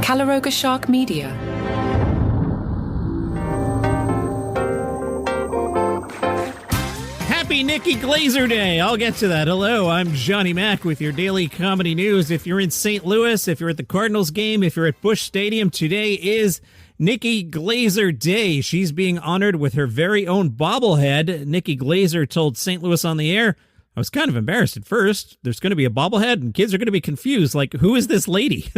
Calaroga Shark Media. Happy Nikki Glaser Day. I'll get to that. Hello, I'm Johnny Mac with your daily comedy news. If you're in St. Louis, if you're at the Cardinals game, if you're at Busch Stadium, today is Nikki Glaser Day. She's being honored with her very own bobblehead. Nikki Glaser told St. Louis on the Air, I was kind of embarrassed at first. There's going to be a bobblehead and kids are going to be confused. Like, who is this lady?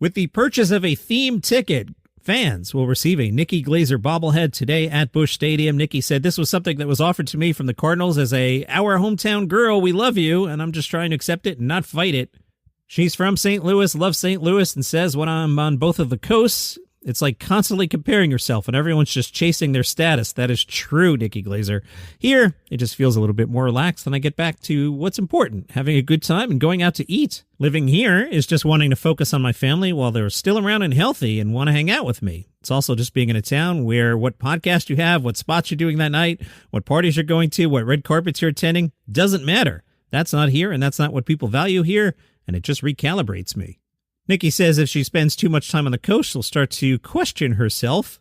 With the purchase of a theme ticket, fans will receive a Nikki Glaser bobblehead today at Busch Stadium. Nikki said, this was something that was offered to me from the Cardinals as our hometown girl. We love you, and I'm just trying to accept it and not fight it. She's from St. Louis, loves St. Louis, and says when I'm on both of the coasts, it's like constantly comparing yourself, and everyone's just chasing their status. That is true, Nikki Glaser. Here, it just feels a little bit more relaxed, and I get back to what's important, having a good time and going out to eat. Living here is just wanting to focus on my family while they're still around and healthy and want to hang out with me. It's also just being in a town where what podcast you have, what spots you're doing that night, what parties you're going to, what red carpets you're attending, doesn't matter. That's not here, and that's not what people value here, and it just recalibrates me. Nikki says if she spends too much time on the coast, she'll start to question herself.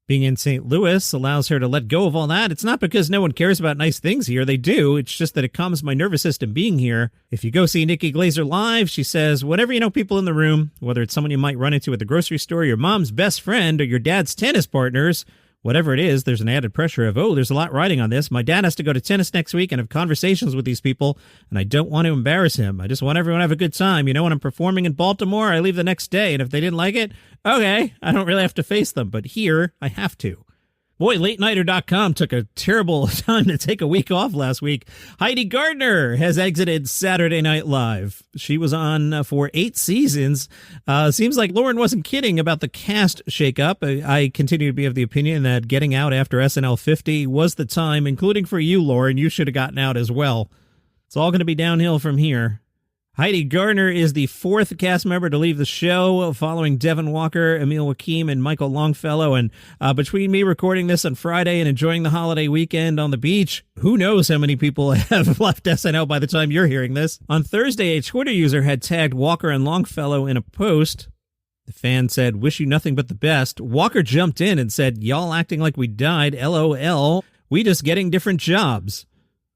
Being in St. Louis allows her to let go of all that. It's not because no one cares about nice things here. They do. It's just that it calms my nervous system being here. If you go see Nikki Glaser live, she says, whenever you know people in the room, whether it's someone you might run into at the grocery store, your mom's best friend, or your dad's tennis partners, whatever it is, there's an added pressure of, oh, there's a lot riding on this. My dad has to go to tennis next week and have conversations with these people, and I don't want to embarrass him. I just want everyone to have a good time. You know, when I'm performing in Baltimore, I leave the next day, and if they didn't like it, okay, I don't really have to face them. But here, I have to. Boy, LateNighter.com took a terrible time to take a week off last week. Heidi Gardner has exited Saturday Night Live. She was on for 8 seasons. Seems like Lauren wasn't kidding about the cast shakeup. I continue to be of the opinion that getting out after SNL 50 was the time, including for you, Lauren. You should have gotten out as well. It's all going to be downhill from here. Heidi Gardner is the 4th cast member to leave the show, following Devin Walker, Emil Wakim, and Michael Longfellow. And between me recording this on Friday and enjoying the holiday weekend on the beach, who knows how many people have left SNL by the time you're hearing this. On Thursday, a Twitter user had tagged Walker and Longfellow in a post. The fan said, wish you nothing but the best. Walker jumped in and said, y'all acting like we died, LOL. We just getting different jobs.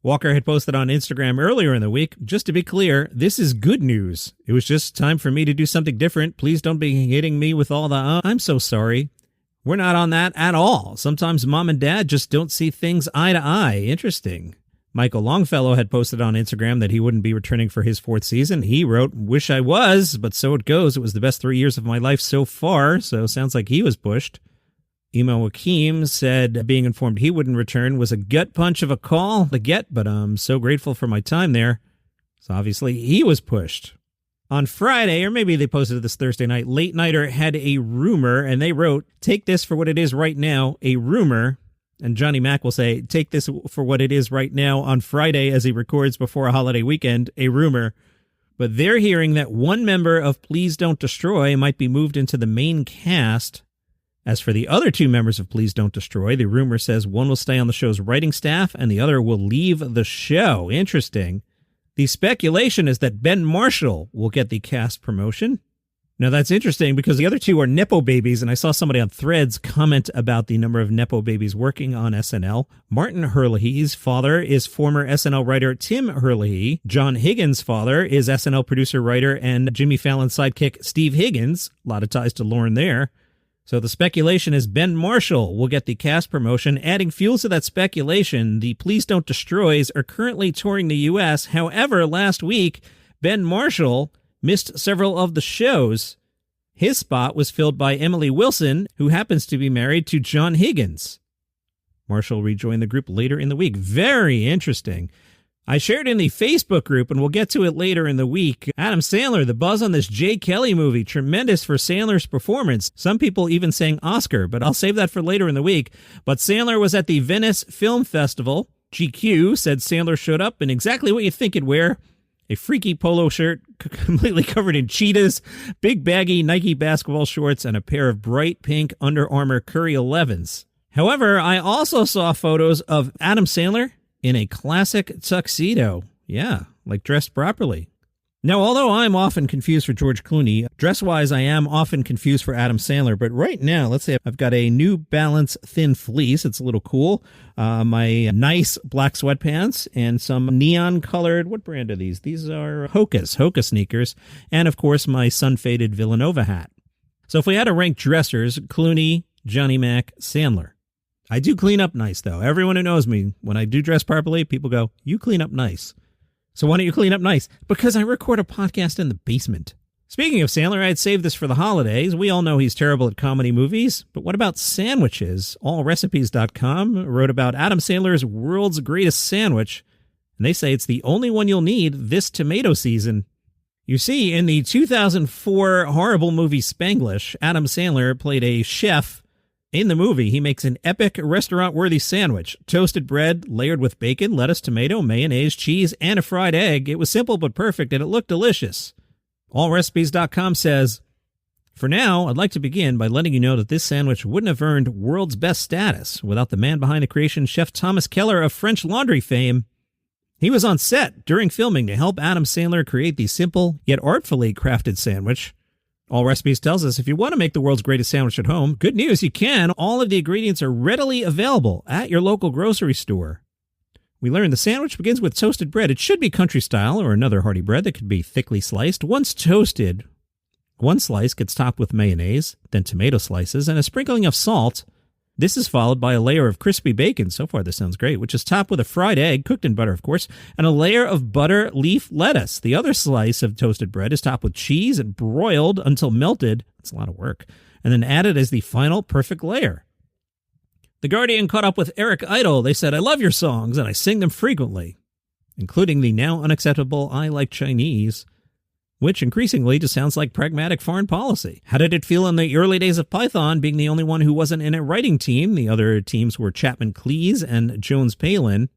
Walker had posted on Instagram earlier in the week, just to be clear, this is good news. It was just time for me to do something different. Please don't be hitting me with all the, I'm so sorry. We're not on that at all. Sometimes mom and dad just don't see things eye to eye. Interesting. Michael Longfellow had posted on Instagram that he wouldn't be returning for his 4th season. He wrote, wish I was, but so it goes. It was the best 3 years of my life so far, so sounds like he was pushed. Emil Wakim said being informed he wouldn't return was a gut punch of a call to get, but I'm so grateful for my time there. So obviously he was pushed. On Friday, or maybe they posted it this Thursday night, Late Nighter had a rumor, and they wrote, take this for what it is right now, a rumor. And Johnny Mac will say, take this for what it is right now on Friday as he records before a holiday weekend, a rumor. But they're hearing that one member of Please Don't Destroy might be moved into the main cast. As for the other 2 members of Please Don't Destroy, the rumor says one will stay on the show's writing staff and the other will leave the show. Interesting. The speculation is that Ben Marshall will get the cast promotion. Now, that's interesting because the other 2 are Nepo babies, and I saw somebody on Threads comment about the number of Nepo babies working on SNL. Martin Herlihy's father is former SNL writer Tim Herlihy. John Higgins' father is SNL producer-writer and Jimmy Fallon's sidekick Steve Higgins. A lot of ties to Lauren there. So the speculation is Ben Marshall will get the cast promotion. Adding fuel to that speculation, the Please Don't Destroys are currently touring the U.S. However, last week, Ben Marshall missed several of the shows. His spot was filled by Emily Wilson, who happens to be married to John Higgins. Marshall rejoined the group later in the week. Very interesting. I shared in the Facebook group, and we'll get to it later in the week. Adam Sandler, the buzz on this Jay Kelly movie, tremendous for Sandler's performance. Some people even saying Oscar, but I'll save that for later in the week. But Sandler was at the Venice Film Festival. GQ said Sandler showed up in exactly what you think he'd wear. A freaky polo shirt completely covered in cheetahs, big baggy Nike basketball shorts, and a pair of bright pink Under Armour Curry 11s. However, I also saw photos of Adam Sandler in a classic tuxedo. Yeah, like dressed properly. Now, although I'm often confused for George Clooney, dress-wise I am often confused for Adam Sandler, but right now, let's say I've got a New Balance thin fleece. It's a little cool. My nice black sweatpants and some neon-colored, what brand are these? These are Hoka sneakers, and of course my sun-faded Villanova hat. So if we had to rank dressers, Clooney, Johnny Mac, Sandler. I do clean up nice, though. Everyone who knows me, when I do dress properly, people go, "You clean up nice." So why don't you clean up nice? Because I record a podcast in the basement. Speaking of Sandler, I had saved this for the holidays. We all know he's terrible at comedy movies, but what about sandwiches? AllRecipes.com wrote about Adam Sandler's world's greatest sandwich, and they say it's the only one you'll need this tomato season. You see, in the 2004 horrible movie Spanglish, Adam Sandler played a chef. In the movie, he makes an epic restaurant-worthy sandwich. Toasted bread layered with bacon, lettuce, tomato, mayonnaise, cheese, and a fried egg. It was simple but perfect, and it looked delicious. AllRecipes.com says, "For now, I'd like to begin by letting you know that this sandwich wouldn't have earned world's best status without the man behind the creation, Chef Thomas Keller of French Laundry fame. He was on set during filming to help Adam Sandler create the simple yet artfully crafted sandwich. All Recipes tells us if you want to make the world's greatest sandwich at home, good news, you can. All of the ingredients are readily available at your local grocery store. We learned the sandwich begins with toasted bread. It should be country style or another hearty bread that could be thickly sliced. Once toasted, one slice gets topped with mayonnaise, then tomato slices, and a sprinkling of salt. This is followed by a layer of crispy bacon, so far this sounds great, which is topped with a fried egg, cooked in butter, of course, and a layer of butter leaf lettuce. The other slice of toasted bread is topped with cheese and broiled until melted. It's a lot of work. And then added as the final perfect layer. The Guardian caught up with Eric Idle. They said, "I love your songs, and I sing them frequently, including the now unacceptable I Like Chinese," which increasingly just sounds like pragmatic foreign policy. How did it feel in the early days of Python, being the only one who wasn't in a writing team? The other teams were Chapman Cleese and Jones Palin.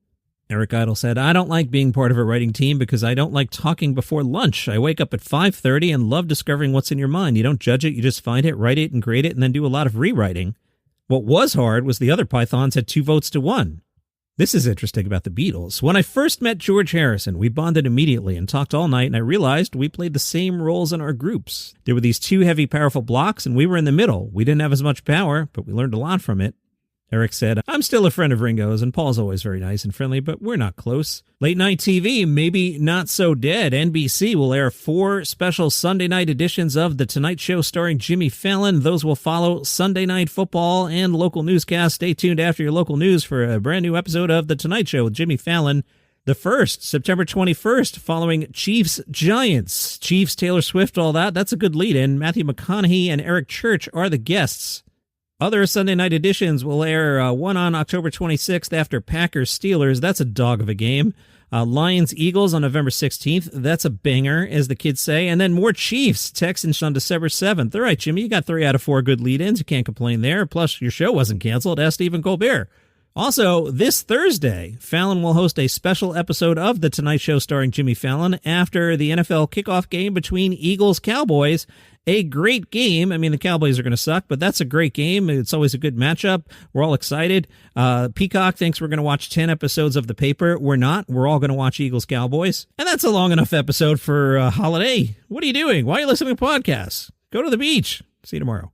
Eric Idle said, "I don't like being part of a writing team because I don't like talking before lunch. I wake up at 5:30 and love discovering what's in your mind. You don't judge it, you just find it, write it, and grade it, and then do a lot of rewriting. What was hard was the other Pythons had 2 votes to 1. This is interesting about the Beatles. When I first met George Harrison, we bonded immediately and talked all night, and I realized we played the same roles in our groups. There were these 2 heavy, powerful blocks, and we were in the middle. We didn't have as much power, but we learned a lot from it." Eric said, "I'm still a friend of Ringo's, and Paul's always very nice and friendly, but we're not close." Late night TV, maybe not so dead. NBC will air 4 special Sunday night editions of The Tonight Show starring Jimmy Fallon. Those will follow Sunday Night Football and local newscasts. Stay tuned after your local news for a brand new episode of The Tonight Show with Jimmy Fallon. The first, September 21st, following Chiefs Giants. Chiefs, Taylor Swift, all that. That's a good lead-in. Matthew McConaughey and Eric Church are the guests. Other Sunday night editions will air one on October 26th after Packers-Steelers. That's a dog of a game. Lions-Eagles on November 16th. That's a banger, as the kids say. And then more Chiefs-Texans on December 7th. All right, Jimmy, you got 3 out of 4 good lead-ins. You can't complain there. Plus, your show wasn't canceled. Ask Stephen Colbert. Also, this Thursday, Fallon will host a special episode of The Tonight Show starring Jimmy Fallon after the NFL kickoff game between Eagles-Cowboys. A great game. I mean, the Cowboys are going to suck, but that's a great game. It's always a good matchup. We're all excited. Peacock thinks we're going to watch 10 episodes of The Paper. We're not. We're all going to watch Eagles-Cowboys. And that's a long enough episode for holiday. What are you doing? Why are you listening to podcasts? Go to the beach. See you tomorrow.